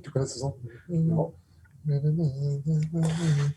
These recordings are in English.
Tu connais ce son? Non.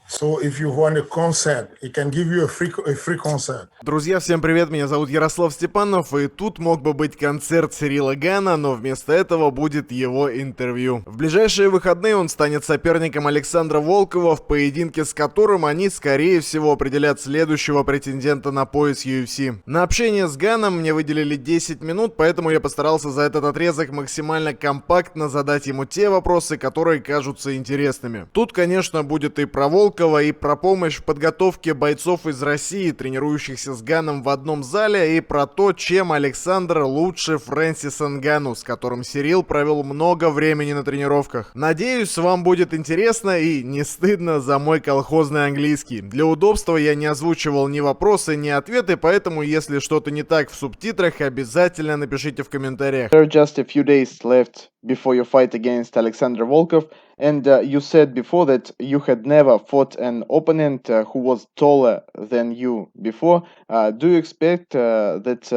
So if you want a concert, it can give you a free concert. Друзья, всем привет, меня зовут Ярослав Степанов, и тут мог бы быть концерт Сирила Гана, но вместо этого будет его интервью. В ближайшие выходные он станет соперником Александра Волкова, в поединке с которым они, скорее всего, определят следующего претендента на пояс UFC. На общение с Ганом мне выделили 10 минут, поэтому я постарался за этот отрезок максимально компактно задать ему те вопросы, которые кажутся интересными. Тут, конечно, будет и про Волкова, и про помощь в подготовке бойцов из России, тренирующихся с Ганом в одном зале, и про то, чем Александр лучше Фрэнсиса Нганну, с которым Сирил провел много времени на тренировках. Надеюсь, вам будет интересно и не стыдно за мой колхозный английский. Для удобства я не озвучивал ни вопросы, ни ответы, поэтому если что-то не так в субтитрах, обязательно напишите в комментариях. There are just a few days left before your fight against Alexandr Volkov, and you said before that you had never fought an opponent who was taller than you before. Do you expect that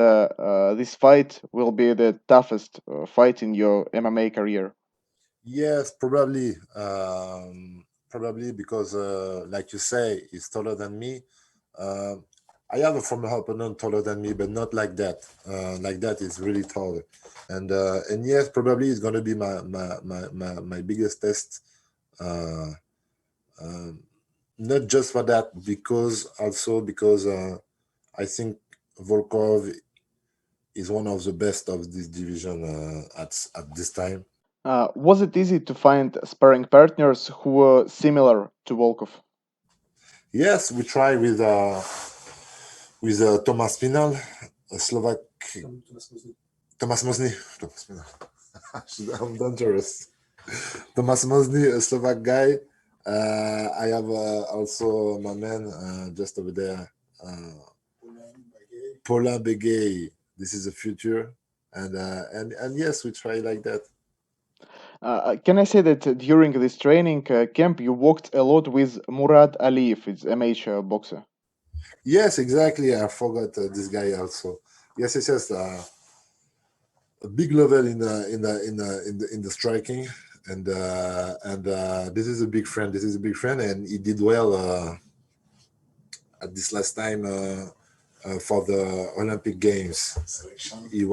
this fight will be the toughest fight in your MMA career? Yes, probably. Probably because, like you say, he's taller than me. I have a former opponent taller than me, but not like that. Like that, is really tall, and yes, probably it's going to be my biggest test. Not just for that, because I think Volkov is one of the best of this division at this time. Was it easy to find sparring partners who were similar to Volkov? Yes, we try with Thomas Pinal, a Slovak. Thomas Mosny. I'm dangerous. Thomas Mosny, a Slovak guy. I have also my man just over there, Paula Begay. This is the future, and yes, we try like that. Can I say that during this training camp you worked a lot with Murad Aliyev, it's MH boxer? Yes, exactly. I forgot this guy also. Yes. A big level in the striking, and this is a big friend. And he did well at this last time for the Olympic Games. He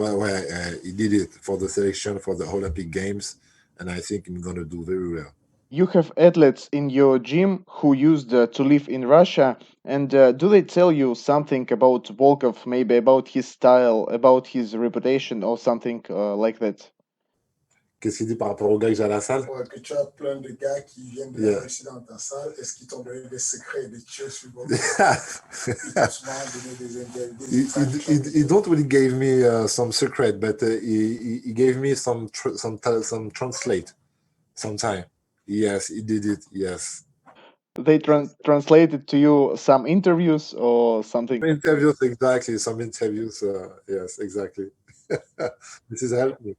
did it for the selection for the Olympic Games, and I think he's gonna do very well. You have athletes in your gym who used to live in Russia, and do they tell you something about Volkov, maybe about his style, about his reputation, or something like that? Qu'est-ce qu'il dit par rapport aux gars que j'ai à la salle? Ouais, que tu as plein de gars qui viennent de la Russie dans ta salle. Est-ce qu'ils t'ont donné des secrets, des choses sur Volkov? Ils t'ont souvent donné des interviews. He don't really gave me some secret, but he gave me some translate sometime. Yes, he did it. Yes. They translated to you some interviews or something? Interviews, exactly. Some interviews. Yes, exactly. This is helping.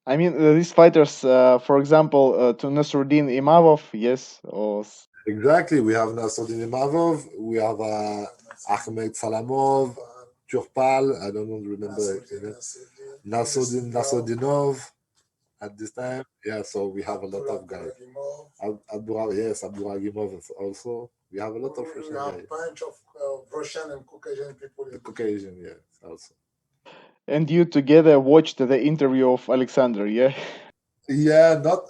I mean, these fighters, for example, to Nasruddin Imavov, yes, or Exactly. We have Nasruddin Imavov. We have Ahmed Salamov, Turpal. I don't remember. Nasruddinov. At this time, yeah, so we have a lot of guys. Abduragimov also. We have a lot of Russian guys. A bunch of Russian and Caucasian people. Caucasian, yes, also. And you together watched the interview of Alexandra, yeah? Yeah, not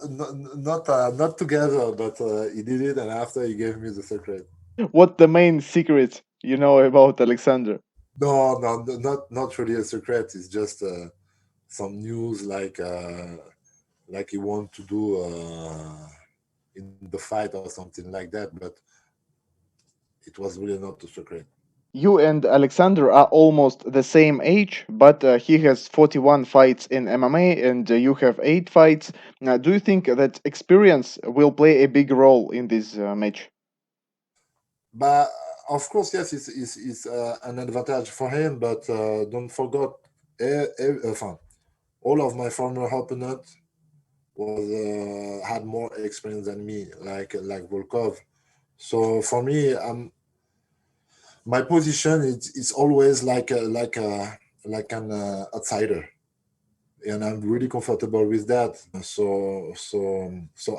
together, but he did it, and after he gave me the secret. What the main secret you know about Alexandra? No, not really a secret. It's just some news like he want to do in the fight or something like that, but it was really not a secret. You and Alexander are almost the same age, but he has 41 fights in MMA and you have 8 fights. Do you think that experience will play a big role in this match? But of course, yes, it's an advantage for him, but don't forget, all of my former opponents had more experience than me, like Volkov. So for me, my position is always like a an outsider, and I'm really comfortable with that. So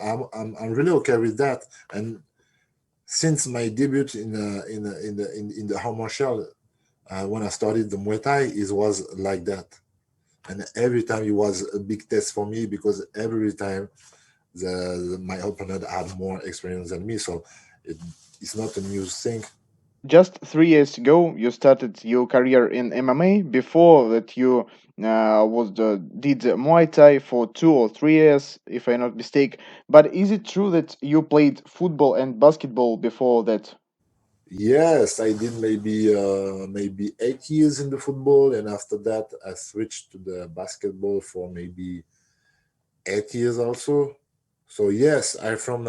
I'm really okay with that. And since my debut in the home martial, when I started the Muay Thai, it was like that. And every time it was a big test for me, because every time my opponent had more experience than me. So it's not a new thing. Just 3 years ago, you started your career in MMA. Before that, you did Muay Thai for 2 or 3 years, if I'm not mistaken. But is it true that you played football and basketball before that? Yes, I did maybe 8 years in the football, and after that I switched to the basketball for maybe 8 years also. So yes, I'm from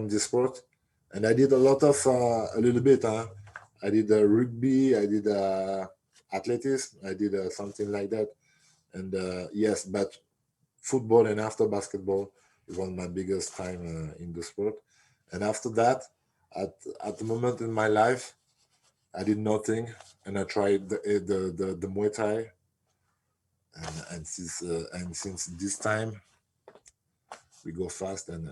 this sport, and I did a lot of a little bit. I did rugby, I did athletics, I did something like that, and yes, but football and after basketball is one of my biggest time in the sport. And after that, at at the moment in my life, I did nothing, and I tried the Muay Thai, and since this time we go fast, and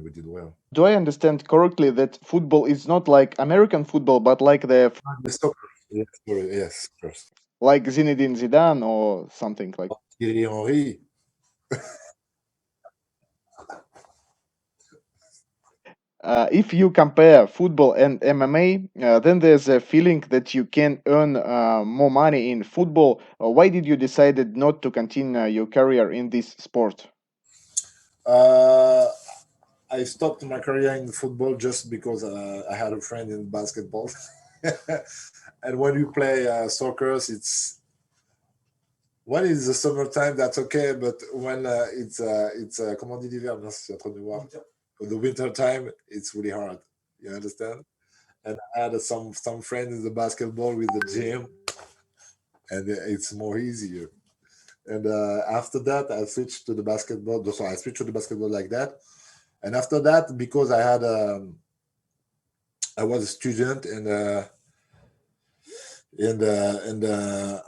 we did well. Do I understand correctly that football is not like American football, but like The soccer, yes, sorry, yes, first. like Zinedine Zidane or something like? Thierry Henry. If you compare football and MMA, then there's a feeling that you can earn more money in football. Why did you decided not to continue your career in this sport? Uh, I stopped my career in football just because I had a friend in basketball, and when you play soccer, it's when it's the summertime, that's okay, but when it's comment on dit l'hiver? Non, c'est en train de voir. The winter time, it's really hard. You understand? And I had some friends in the basketball with the gym, and it's more easier. And after that, I switched to the basketball. So I switched to the basketball like that. And after that, because I was a student, and I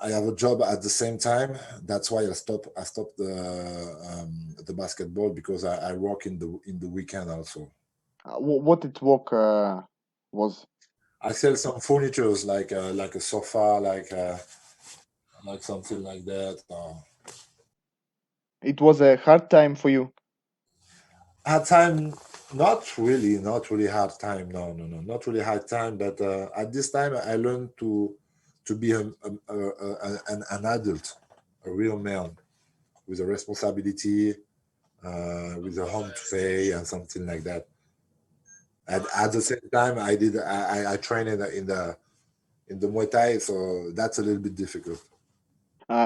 have a job at the same time. That's why I stopped the basketball, because I work in the weekend also. What it work was? I sell some furnitures like a sofa, like something like that. It was a hard time for you. Hard time, not really hard time. No, not really hard time. But at this time, I learned to be an adult, a real man with a responsibility, with a home to pay and something like that. At the same time, I train in the Muay Thai, so that's a little bit difficult.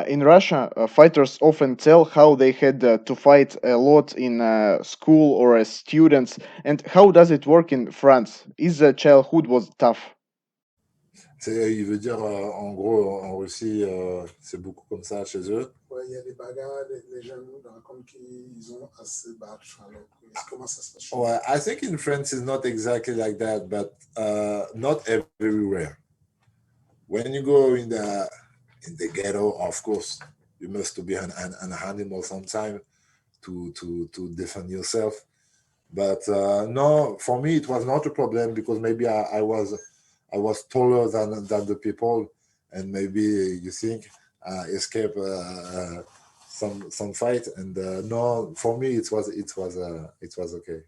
In Russia, fighters often tell how they had to fight a lot in school or as students. And how does it work in France? Is the childhood was tough? Il veut dire, en gros, en Russie, c'est beaucoup comme ça chez eux. Ouais, il y a des bagarres, les gens nous racontent qu'ils ont à se battre. Alors, comment ça se passe? Well, I think in France it's not exactly like that, but not everywhere. When you go in the ghetto, of course, you must be an animal sometime to defend yourself. But no, for me it was not a problem, because maybe I was taller than the people, and maybe you think escape some fight, and no, for me it was okay.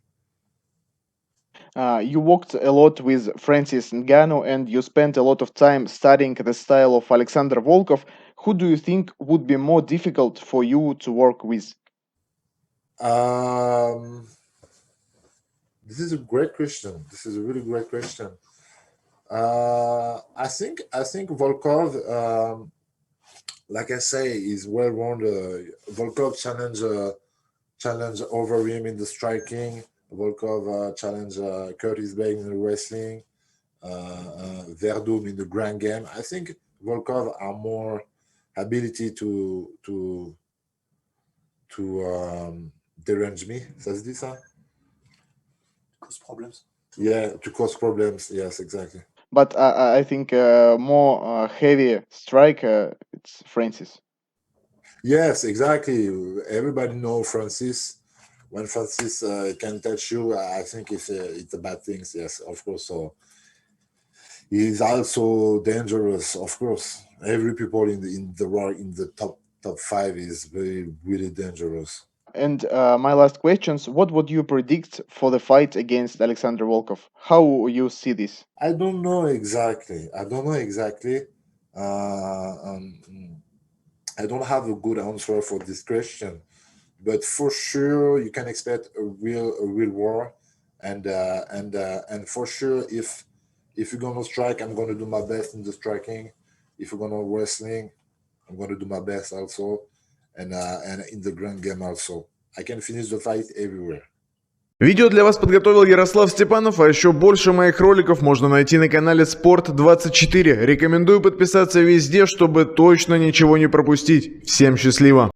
You worked a lot with Francis Ngannou and you spent a lot of time studying the style of Alexandr Volkov. Who do you think would be more difficult for you to work with? Um, this is a great question. This is a really great question. I think Volkov, like I say, is well rounded. Volkov challenge over him in the striking. Volkov challenge Curtis Bay in the wrestling. Verdum in the grand game. I think Volkov are more ability to derange me. Ça se dit ça? Cause problems. Yeah, to cause problems. Yes, exactly. but I think more heavy striker, it's Francis. Yes, exactly. Everybody know Francis. When Francis can touch you, I think it's a bad thing. Yes, of course. So he's also dangerous, of course. Every people in the world in the top 5 is really dangerous. And my last questions: what would you predict for the fight against Alexandr Volkov? How you see this? I don't know exactly. I don't have a good answer for this question, but for sure you can expect a real war, and for sure if you're gonna strike, I'm gonna do my best in the striking. If you're gonna wrestling, I'm gonna do my best also, and in the grand game also. I can finish the fight everywhere. Видео для вас подготовил Ярослав Степанов, а еще больше моих роликов можно найти на канале Спорт24. Рекомендую подписаться везде, чтобы точно ничего не пропустить. Всем счастливо!